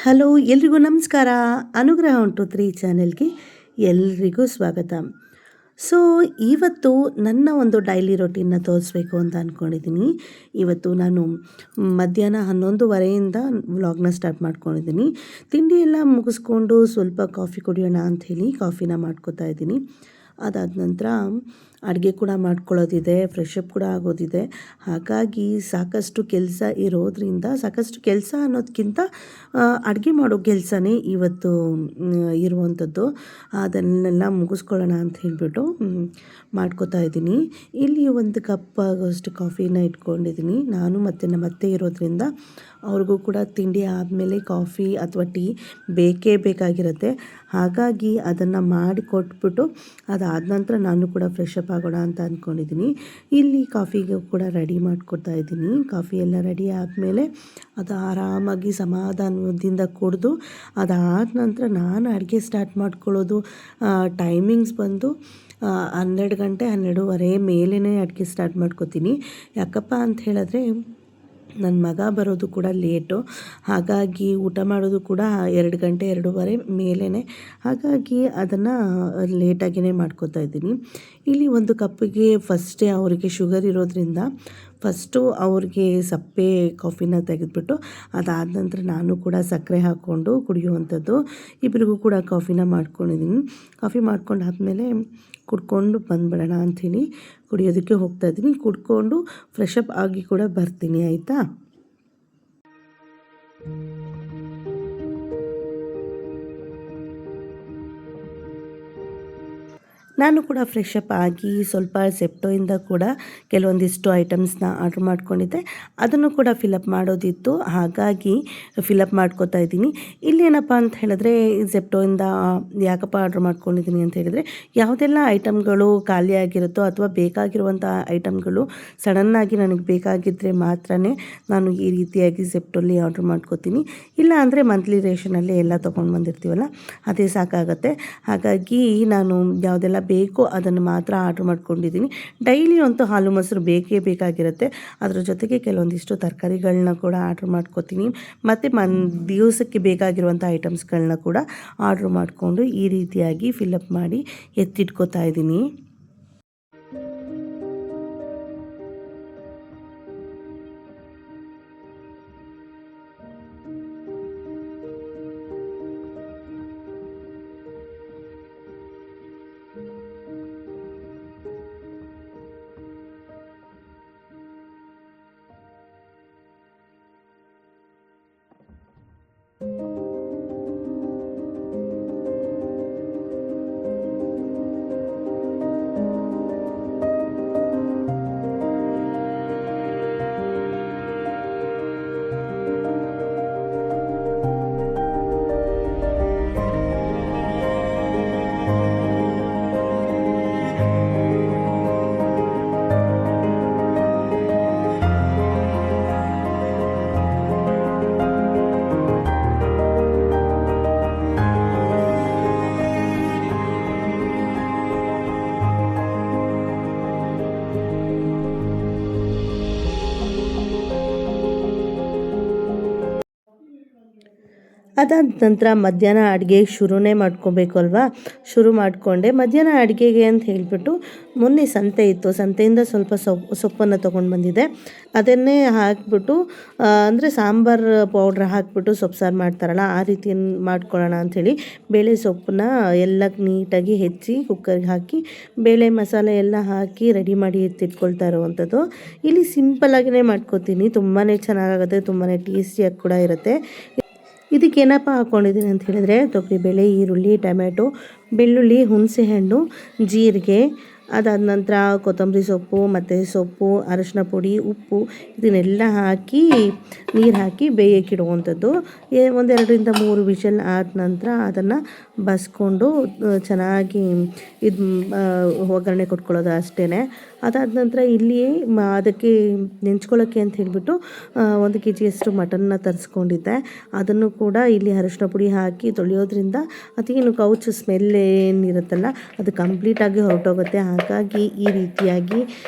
Hello ಎಲ್ರಿಗೂ ನಮಸ್ಕಾರ. ಅನುಗ್ರಹ 123 ಚಾನೆಲ್ಗೆ ಎಲ್ರಿಗೂ ಸ್ವಾಗತ. ಸೊ ಇವತ್ತು ನನ್ನ ಒಂದು ಡೈಲಿ ರೊಟೀನ್ನ ತೋರಿಸ್ಬೇಕು ಅಂತ ಅಂದ್ಕೊಂಡಿದ್ದೀನಿ. ಇವತ್ತು ನಾನು ಮಧ್ಯಾಹ್ನ 11:30ಯಿಂದ ವ್ಲಾಗ್ನ ಸ್ಟಾರ್ಟ್ ಮಾಡ್ಕೊಂಡಿದ್ದೀನಿ. ತಿಂಡಿ ಎಲ್ಲ ಮುಗಿಸ್ಕೊಂಡು ಸ್ವಲ್ಪ ಕಾಫಿ ಕುಡಿಯೋಣ ಅಂಥೇಳಿ ಕಾಫಿನ ಮಾಡ್ಕೋತಾ ಇದ್ದೀನಿ. ಅದಾದ ನಂತರ ಅಡುಗೆ ಕೂಡ ಮಾಡ್ಕೊಳ್ಳೋದಿದೆ, ಫ್ರೆಶ್ ಅಪ್ ಕೂಡ ಆಗೋದಿದೆ. ಹಾಗಾಗಿ ಸಾಕಷ್ಟು ಕೆಲಸ ಇರೋದ್ರಿಂದ, ಸಾಕಷ್ಟು ಕೆಲಸ ಅನ್ನೋದಕ್ಕಿಂತ ಅಡುಗೆ ಮಾಡೋ ಕೆಲಸನೇ ಇವತ್ತು ಇರುವಂಥದ್ದು. ಅದನ್ನೆಲ್ಲ ಮುಗಿಸ್ಕೊಳ್ಳೋಣ ಅಂತ ಹೇಳಿಬಿಟ್ಟು ಮಾಡ್ಕೋತಾ ಇದ್ದೀನಿ. ಇಲ್ಲಿ ಒಂದು ಕಪ್ ಆಗೋಷ್ಟು ಕಾಫಿನ ಇಟ್ಕೊಂಡಿದ್ದೀನಿ. ನಾನು ಮತ್ತು ನಮ್ಮ ಅತ್ತೆ ಇರೋದ್ರಿಂದ ಅವ್ರಿಗೂ ಕೂಡ ತಿಂಡಿ ಆದಮೇಲೆ ಕಾಫಿ ಅಥವಾ ಟೀ ಬೇಕೇ ಬೇಕಾಗಿರುತ್ತೆ. ಹಾಗಾಗಿ ಅದನ್ನು ಮಾಡಿಕೊಟ್ಬಿಟ್ಟು ಅದಾದ ನಂತರ ನಾನು ಕೂಡ ಫ್ರೆಶ್ ಅಪ್ ಆಗೋಣ ಅಂತ ಅಂದ್ಕೊಂಡಿದ್ದೀನಿ. ಇಲ್ಲಿ ಕಾಫಿಗೆ ಕೂಡ ರೆಡಿ ಮಾಡಿಕೊಡ್ತಾ ಇದ್ದೀನಿ. ಕಾಫಿ ಎಲ್ಲ ರೆಡಿ ಆದಮೇಲೆ ಅದು ಆರಾಮಾಗಿ ಸಮಾಧಾನದಿಂದ ಕುಡಿದು ಅದಾದ ನಂತರ ನಾನು ಅಡುಗೆ ಸ್ಟಾರ್ಟ್ ಮಾಡ್ಕೊಳ್ಳೋದು. ಟೈಮಿಂಗ್ಸ್ ಬಂದು 12 ಗಂಟೆ 12:30 ಮೇಲೇ ಅಡುಗೆ ಸ್ಟಾರ್ಟ್ ಮಾಡ್ಕೋತೀನಿ. ಯಾಕಪ್ಪ ಅಂತ ಹೇಳಿದ್ರೆ ನನ್ನ ಮಗ ಬರೋದು ಕೂಡ ಲೇಟು. ಹಾಗಾಗಿ ಊಟ ಮಾಡೋದು ಕೂಡ 2 ಗಂಟೆ 2:30 ಮೇಲೇ. ಹಾಗಾಗಿ ಅದನ್ನು ಲೇಟಾಗಿಯೇ ಮಾಡ್ಕೋತಾ ಇದ್ದೀನಿ. ಇಲ್ಲಿ ಒಂದು ಕಪ್ಪಿಗೆ ಫಸ್ಟೇ ಅವರಿಗೆ ಶುಗರ್ ಇರೋದ್ರಿಂದ ಫಸ್ಟು ಅವ್ರಿಗೆ ಸಪ್ಪೆ ಕಾಫಿನ ತೆಗೆದುಬಿಟ್ಟು ಅದಾದ ನಂತರ ನಾನು ಕೂಡ ಸಕ್ಕರೆ ಹಾಕ್ಕೊಂಡು ಕುಡಿಯುವಂಥದ್ದು. ಇಬ್ಬರಿಗೂ ಕೂಡ ಕಾಫಿನ ಮಾಡ್ಕೊಂಡಿದ್ದೀನಿ. ಕಾಫಿ ಮಾಡ್ಕೊಂಡಾದ್ಮೇಲೆ ಕುಡ್ಕೊಂಡು ಬಂದುಬಿಡೋಣ ಅಂಥೇಳಿ ಕುಡಿಯೋದಕ್ಕೆ ಹೋಗ್ತಾಯಿದ್ದೀನಿ. ಕುಡ್ಕೊಂಡು ಫ್ರೆಶ್ ಅಪ್ ಆಗಿ ಕೂಡ ಬರ್ತೀನಿ, ಆಯಿತಾ. ನಾನು ಕೂಡ ಫ್ರೆಶ್ ಅಪ್ ಆಗಿ ಸ್ವಲ್ಪ ಸೆಪ್ಟೋಯಿಂದ ಕೂಡ ಕೆಲವೊಂದಿಷ್ಟು ಐಟಮ್ಸ್ನ ಆರ್ಡ್ರ್ ಮಾಡ್ಕೊಂಡಿದ್ದೆ. ಅದನ್ನು ಕೂಡ ಫಿಲಪ್ ಮಾಡೋದಿತ್ತು, ಹಾಗಾಗಿ ಫಿಲಪ್ ಮಾಡ್ಕೋತಾ ಇದ್ದೀನಿ. ಇಲ್ಲೇನಪ್ಪ ಅಂತ ಹೇಳಿದ್ರೆ ಸೆಪ್ಟೋಯಿಂದ ಯಾಕಪ್ಪ ಆರ್ಡ್ರ್ ಮಾಡ್ಕೊಂಡಿದ್ದೀನಿ ಅಂತ ಹೇಳಿದರೆ, ಯಾವುದೆಲ್ಲ ಐಟಮ್ಗಳು ಖಾಲಿಯಾಗಿರುತ್ತೋ ಅಥವಾ ಬೇಕಾಗಿರುವಂಥ ಐಟಮ್ಗಳು ಸಡನ್ನಾಗಿ ನನಗೆ ಬೇಕಾಗಿದ್ದರೆ ಮಾತ್ರ ನಾನು ಈ ರೀತಿಯಾಗಿ ಸೆಪ್ಟೋಲ್ಲಿ ಆರ್ಡ್ರ್ ಮಾಡ್ಕೋತೀನಿ. ಇಲ್ಲ ಅಂದರೆ ಮಂತ್ಲಿ ರೇಷನಲ್ಲೇ ಎಲ್ಲ ತೊಗೊಂಡು ಬಂದಿರ್ತೀವಲ್ಲ, ಅದೇ ಸಾಕಾಗತ್ತೆ. ಹಾಗಾಗಿ ನಾನು ಯಾವುದೆಲ್ಲ ಬೇಕೋ ಅದನ್ನು ಮಾತ್ರ ಆರ್ಡ್ರ್ ಮಾಡ್ಕೊಂಡಿದ್ದೀನಿ. ಡೈಲಿ ಅಂತೂ ಹಾಲು ಮೊಸರು ಬೇಕೇ ಬೇಕಾಗಿರುತ್ತೆ. ಅದರ ಜೊತೆಗೆ ಕೆಲವೊಂದಿಷ್ಟು ತರಕಾರಿಗಳನ್ನ ಕೂಡ ಆರ್ಡ್ರ್ ಮಾಡ್ಕೋತೀನಿ. ಮತ್ತು ದಿವಸಕ್ಕೆ ಬೇಕಾಗಿರುವಂಥ ಐಟಮ್ಸ್ಗಳನ್ನ ಕೂಡ ಆರ್ಡ್ರ್ ಮಾಡಿಕೊಂಡು ಈ ರೀತಿಯಾಗಿ ಫಿಲಪ್ ಮಾಡಿ ಎತ್ತಿಟ್ಕೋತಾ ಇದ್ದೀನಿ. ಅದಾದ ನಂತರ ಮಧ್ಯಾಹ್ನ ಅಡುಗೆ ಶುರುನೇ ಮಾಡ್ಕೋಬೇಕು ಅಲ್ವಾ. ಶುರು ಮಾಡಿಕೊಂಡೆ. ಮಧ್ಯಾಹ್ನ ಅಡುಗೆಗೆ ಅಂತ ಹೇಳಿಬಿಟ್ಟು ಮೊನ್ನೆ ಸಂತೆ ಇತ್ತು, ಸಂತೆಯಿಂದ ಸ್ವಲ್ಪ ಸೊಪ್ಪನ್ನು ತೊಗೊಂಡು ಬಂದಿದ್ದೆ. ಅದನ್ನೇ ಹಾಕಿಬಿಟ್ಟು ಅಂದರೆ ಸಾಂಬಾರು ಪೌಡ್ರ್ ಹಾಕಿಬಿಟ್ಟು ಸೊಪ್ಪು ಸಾರು ಮಾಡ್ತಾರಲ್ಲ, ಆ ರೀತಿ ಮಾಡ್ಕೊಳ್ಳೋಣ ಅಂಥೇಳಿ ಬೇಳೆ ಸೊಪ್ಪನ್ನ ಎಲ್ಲ ನೀಟಾಗಿ ಹೆಚ್ಚಿ ಕುಕ್ಕರ್ಗೆ ಹಾಕಿ ಬೇಳೆ ಮಸಾಲೆ ಎಲ್ಲ ಹಾಕಿ ರೆಡಿ ಮಾಡಿ ಎತ್ತಿಟ್ಕೊಳ್ತಾ ಇರುವಂಥದ್ದು. ಇಲ್ಲಿ ಸಿಂಪಲ್ಲಾಗಿಯೇ ಮಾಡ್ಕೋತೀನಿ. ತುಂಬಾ ಚೆನ್ನಾಗಾಗುತ್ತೆ, ತುಂಬಾ ಟೇಸ್ಟಿಯಾಗಿ ಕೂಡ ಇರುತ್ತೆ. ಇದಕ್ಕೆ ಏನಪ್ಪ ಹಾಕ್ಕೊಂಡಿದ್ದೀನಿ ಅಂತ ಹೇಳಿದರೆ ತೊಗರಿಬೇಳೆ, ಈರುಳ್ಳಿ, ಟೊಮೆಟೊ, ಬೆಳ್ಳುಳ್ಳಿ, ಹುಣಸೆಹಣ್ಣು, ಜೀರಿಗೆ, ಅದಾದ ನಂತರ ಕೊತ್ತಂಬರಿ ಸೊಪ್ಪು ಮತ್ತು ಅರಶಿನ ಪುಡಿ, ಉಪ್ಪು ಇದನ್ನೆಲ್ಲ ಹಾಕಿ ನೀರು ಹಾಕಿ ಬೇಯಕ್ಕಿಡುವಂಥದ್ದು. 1-2 3 ವಿಷಲ್ ಆದ ನಂತರ ಅದನ್ನು ಬಸ್ಕೊಂಡು ಚೆನ್ನಾಗಿ ಇದು ಒಗ್ಗರಣೆ ಕೊಟ್ಕೊಳ್ಳೋದು ಅಷ್ಟೇ. ಅದಾದ ನಂತರ ಇಲ್ಲಿ ಅದಕ್ಕೆ ನೆಂಚ್ಕೊಳ್ಳೋಕ್ಕೆ ಅಂತ ಹೇಳಿಬಿಟ್ಟು 1 kg ಅಷ್ಟು ಮಟನ್ನ ತರಿಸ್ಕೊಂಡಿದ್ದೆ. ಅದನ್ನು ಕೂಡ ಇಲ್ಲಿ ಅರಿಶಿನ ಪುಡಿ ಹಾಕಿ ತೊಳೆಯೋದ್ರಿಂದ ಅದೇನು ಕೌಚು ಸ್ಮೆಲ್ ಏನಿರುತ್ತಲ್ಲ ಅದು ಕಂಪ್ಲೀಟಾಗಿ ಹೊರಟೋಗುತ್ತೆ. ಹಾಗಾಗಿ ಈ ರೀತಿಯಾಗಿ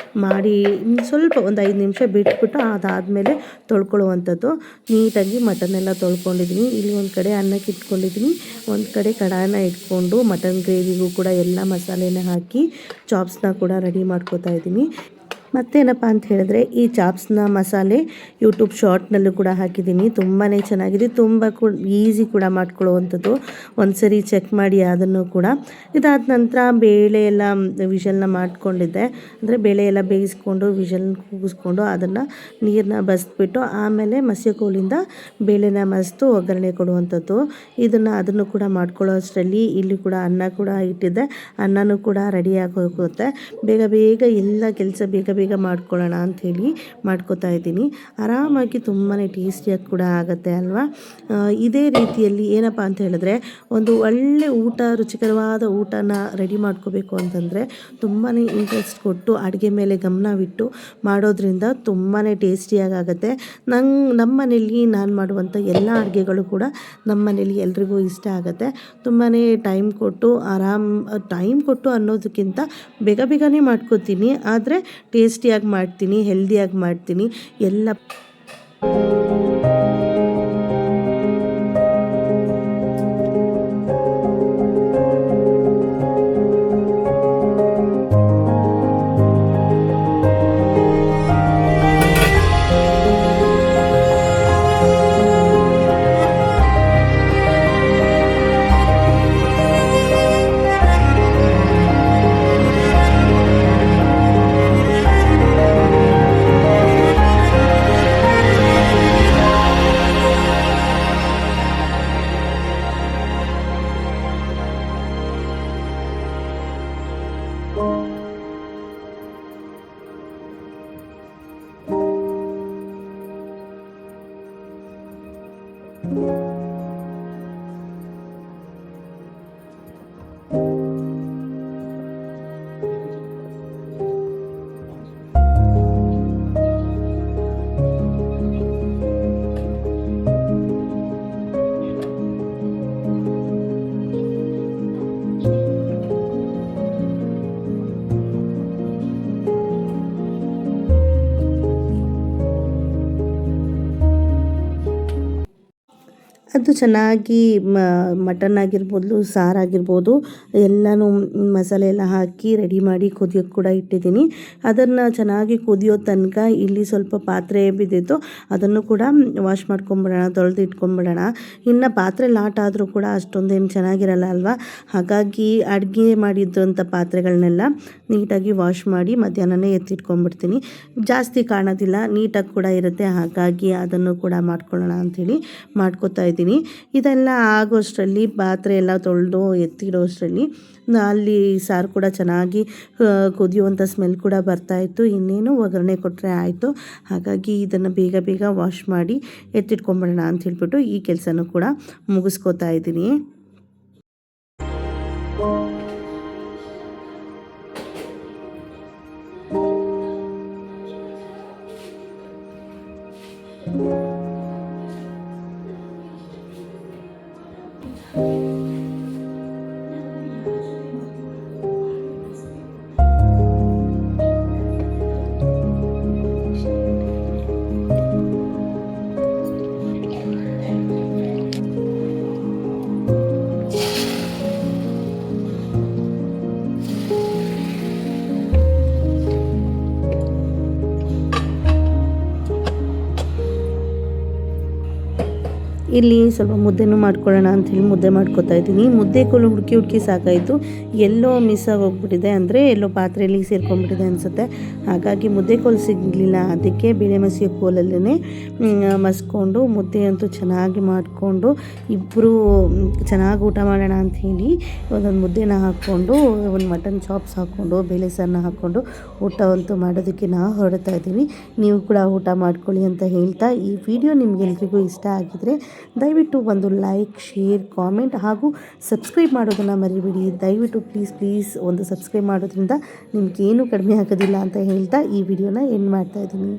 ಮಾಡಿ ಸ್ವಲ್ಪ ಒಂದು 5 ನಿಮಿಷ ಬಿಟ್ಬಿಟ್ಟು ಅದಾದಮೇಲೆ ತೊಳ್ಕೊಳ್ಳುವಂಥದ್ದು. ನೀಟಾಗಿ ಮಟನ್ನೆಲ್ಲ ತೊಳ್ಕೊಂಡಿದ್ದೀನಿ. ಇಲ್ಲಿ ಒಂದು ಕಡೆ ಅನ್ನಕ್ಕೆ ಇಟ್ಕೊಂಡಿದ್ದೀನಿ, ಒಂದು ಕಡೆ ಕಡಾಯನ ಇಟ್ಕೊಂಡು ಮಟನ್ ಗ್ರೇವಿಗೂ ಕೂಡ ಎಲ್ಲ ಮಸಾಲೆನ ಹಾಕಿ ಚಾಪ್ಸ್ನ ಕೂಡ ರೆಡಿ ಮಾಡ್ಕೋತಾ ಇದ್ದೀನಿ. ಮತ್ತೇನಪ್ಪ ಅಂತ ಹೇಳಿದ್ರೆ ಈ ಚಾಪ್ಸ್ನ ಮಸಾಲೆ ಯೂಟ್ಯೂಬ್ ಶಾರ್ಟ್ನಲ್ಲೂ ಕೂಡ ಹಾಕಿದ್ದೀನಿ. ತುಂಬಾ ಚೆನ್ನಾಗಿದೆ, ತುಂಬ ಈಸಿ ಕೂಡ ಮಾಡ್ಕೊಳ್ಳುವಂಥದ್ದು. ಒಂದ್ಸರಿ ಚೆಕ್ ಮಾಡಿ ಅದನ್ನು ಕೂಡ. ಇದಾದ ನಂತರ ಬೇಳೆ ಎಲ್ಲ ವಿಷಲ್ನ ಮಾಡ್ಕೊಂಡಿದ್ದೆ. ಅಂದರೆ ಬೇಳೆ ಎಲ್ಲ ಬೇಯಿಸ್ಕೊಂಡು ವಿಷಲ್ ಕೂಗಿಸ್ಕೊಂಡು ಅದನ್ನು ನೀರನ್ನ ಬಸಿದ್ಬಿಟ್ಟು ಆಮೇಲೆ ಮಸಿ ಕೋಲಿಂದ ಬೇಳೆನ ಮಸ್ತು ಒಗ್ಗರಣೆ ಕೊಡುವಂಥದ್ದು. ಅದನ್ನು ಕೂಡ ಮಾಡ್ಕೊಳ್ಳೋ ಅಷ್ಟರಲ್ಲಿ ಇಲ್ಲಿ ಕೂಡ ಅನ್ನ ಕೂಡ ಇಟ್ಟಿದ್ದೆ. ಅನ್ನನೂ ಕೂಡ ರೆಡಿಯಾಗಿ ಹೋಗುತ್ತೆ. ಬೇಗ ಬೇಗ ಎಲ್ಲ ಕೆಲಸ ಬೇಗ ಮಾಡ್ಕೊಳ್ಳೋಣ ಅಂಥೇಳಿ ಮಾಡ್ಕೋತಾ ಇದ್ದೀನಿ. ಆರಾಮಾಗಿ ತುಂಬಾ ಟೇಸ್ಟಿಯಾಗಿ ಕೂಡ ಆಗುತ್ತೆ ಅಲ್ವಾ. ಇದೇ ರೀತಿಯಲ್ಲಿ ಏನಪ್ಪ ಅಂತ ಹೇಳಿದ್ರೆ ಒಂದು ಒಳ್ಳೆ ಊಟ, ರುಚಿಕರವಾದ ಊಟನ ರೆಡಿ ಮಾಡ್ಕೋಬೇಕು ಅಂತಂದರೆ ತುಂಬಾ ಇಂಟ್ರೆಸ್ಟ್ ಕೊಟ್ಟು ಅಡುಗೆ ಮೇಲೆ ಗಮನವಿಟ್ಟು ಮಾಡೋದ್ರಿಂದ ತುಂಬಾ ಟೇಸ್ಟಿಯಾಗಿ ಆಗುತ್ತೆ. ನಮ್ಮ ಮನೇಲಿ ನಾನು ಮಾಡುವಂಥ ಎಲ್ಲ ಅಡುಗೆಗಳು ಕೂಡ ನಮ್ಮ ಮನೇಲಿ ಎಲ್ರಿಗೂ ಇಷ್ಟ ಆಗುತ್ತೆ. ತುಂಬಾ ಟೈಮ್ ಕೊಟ್ಟು ಅನ್ನೋದಕ್ಕಿಂತ ಬೇಗನೆ ಮಾಡ್ಕೋತೀನಿ. ಆದರೆ ಟೇಸ್ಟಿಯಾಗಿ ಮಾಡ್ತೀನಿ, ಹೆಲ್ದಿಯಾಗಿ ಮಾಡ್ತೀನಿ ಎಲ್ಲ. ಅದು ಚೆನ್ನಾಗಿ ಮಟನ್ ಆಗಿರ್ಬೋದು, ಸಾರಾಗಿರ್ಬೋದು ಎಲ್ಲನೂ ಮಸಾಲೆ ಎಲ್ಲ ಹಾಕಿ ರೆಡಿ ಮಾಡಿ ಕುದಿಯೋಕ್ಕೆ ಕೂಡ ಇಟ್ಟಿದ್ದೀನಿ. ಅದನ್ನು ಚೆನ್ನಾಗಿ ಕುದಿಯೋ ತನಕ ಇಲ್ಲಿ ಸ್ವಲ್ಪ ಪಾತ್ರೆ ಬಿದ್ದಿತ್ತು, ಅದನ್ನು ಕೂಡ ವಾಶ್ ಮಾಡ್ಕೊಂಬಿಡೋಣ, ತೊಳೆದು ಇಟ್ಕೊಂಬಿಡೋಣ. ಇನ್ನು ಪಾತ್ರೆ ಲಾಟ್ ಆದರೂ ಕೂಡ ಅಷ್ಟೊಂದೇನು ಚೆನ್ನಾಗಿರಲ್ಲ ಅಲ್ವಾ. ಹಾಗಾಗಿ ಅಡುಗೆ ಮಾಡಿದ್ದಂಥ ಪಾತ್ರೆಗಳನ್ನೆಲ್ಲ ನೀಟಾಗಿ ವಾಶ್ ಮಾಡಿ ಮಧ್ಯಾಹ್ನನೇ ಎತ್ತಿಟ್ಕೊಂಡ್ಬಿಡ್ತೀನಿ. ಜಾಸ್ತಿ ಕಾಣೋದಿಲ್ಲ, ನೀಟಾಗಿ ಕೂಡ ಇರುತ್ತೆ. ಹಾಗಾಗಿ ಅದನ್ನು ಕೂಡ ಮಾಡ್ಕೊಳ್ಳೋಣ ಅಂಥೇಳಿ ಮಾಡ್ಕೋತಾ ಇದ್ದೀನಿ. ಇದೆಲ್ಲ ಆಗೋಷ್ಟರಲ್ಲಿ ಪಾತ್ರೆ ಎಲ್ಲ ತೊಳೆದು ಎತ್ತಿಡೋ ಅಷ್ಟರಲ್ಲಿ ಅಲ್ಲಿ ಸಾರು ಕೂಡ ಚೆನ್ನಾಗಿ ಕುದಿಯುವಂಥ ಸ್ಮೆಲ್ ಕೂಡ ಬರ್ತಾಯಿತ್ತು. ಇನ್ನೇನು ಒಗ್ಗರಣೆ ಕೊಟ್ಟರೆ ಆಯಿತು. ಹಾಗಾಗಿ ಇದನ್ನು ಬೇಗ ವಾಶ್ ಮಾಡಿ ಎತ್ತಿಟ್ಕೊಂಬಿಡೋಣ ಅಂತ ಹೇಳ್ಬಿಟ್ಟು ಈ ಕೆಲಸನೂ ಕೂಡ ಮುಗಿಸ್ಕೋತಾ ಇದ್ದೀನಿ. ಇಲ್ಲಿ ಸ್ವಲ್ಪ ಮುದ್ದೆನೂ ಮಾಡ್ಕೊಳ್ಳೋಣ ಅಂಥೇಳಿ ಮುದ್ದೆ ಮಾಡ್ಕೊತಾ ಇದ್ದೀನಿ. ಮುದ್ದೆ ಕೋಲು ಹುಡುಕಿ ಸಾಕಾಯಿತು, ಎಲ್ಲೋ ಮಿಸ್ ಆಗೋಗ್ಬಿಟ್ಟಿದೆ, ಅಂದರೆ ಎಲ್ಲೋ ಪಾತ್ರೆಯಲ್ಲಿ ಸೇರ್ಕೊಂಡ್ಬಿಟ್ಟಿದೆ ಅನಿಸುತ್ತೆ. ಹಾಗಾಗಿ ಮುದ್ದೆ ಕೋಲು ಸಿಗಲಿಲ್ಲ, ಅದಕ್ಕೆ ಬೇಳೆ ಮಸಿಯೋ ಕೋಲಲ್ಲೇ ಮಸ್ಕೊಂಡು ಮುದ್ದೆ ಅಂತೂ ಚೆನ್ನಾಗಿ ಮಾಡಿಕೊಂಡು ಇಬ್ಬರು ಚೆನ್ನಾಗಿ ಊಟ ಮಾಡೋಣ ಅಂಥೇಳಿ ಒಂದೊಂದು ಮುದ್ದೆನ ಹಾಕ್ಕೊಂಡು ಒಂದು ಮಟನ್ ಚಾಪ್ಸ್ ಹಾಕ್ಕೊಂಡು ಬೇಳೆ ಸಾರನ್ನ ಹಾಕ್ಕೊಂಡು ಊಟವಂತೂ ಮಾಡೋದಕ್ಕೆ ನಾವು ಹೊರಡ್ತಾ ಇದ್ದೀವಿ. ನೀವು ಕೂಡ ಊಟ ಮಾಡ್ಕೊಳ್ಳಿ ಅಂತ ಹೇಳ್ತಾ, ಈ ವಿಡಿಯೋ ನಿಮಗೆಲ್ರಿಗೂ ಇಷ್ಟ ಆಗಿದರೆ ದಯವಿಟ್ಟು ಒಂದು ಲೈಕ್, ಶೇರ್, ಕಾಮೆಂಟ್ ಹಾಗೂ ಸಬ್ಸ್ಕ್ರೈಬ್ ಮಾಡೋದನ್ನು ಮರಿಬೇಡಿ. ದಯವಿಟ್ಟು ಪ್ಲೀಸ್ ಒಂದು ಸಬ್ಸ್ಕ್ರೈಬ್ ಮಾಡೋದ್ರಿಂದ ನಿಮಗೇನು ಕಡಿಮೆ ಆಗೋದಿಲ್ಲ ಅಂತ ಹೇಳ್ತಾ ಈ ವಿಡಿಯೋನ ಎಂಡ್ ಮಾಡ್ತಾಯಿದ್ದೀನಿ.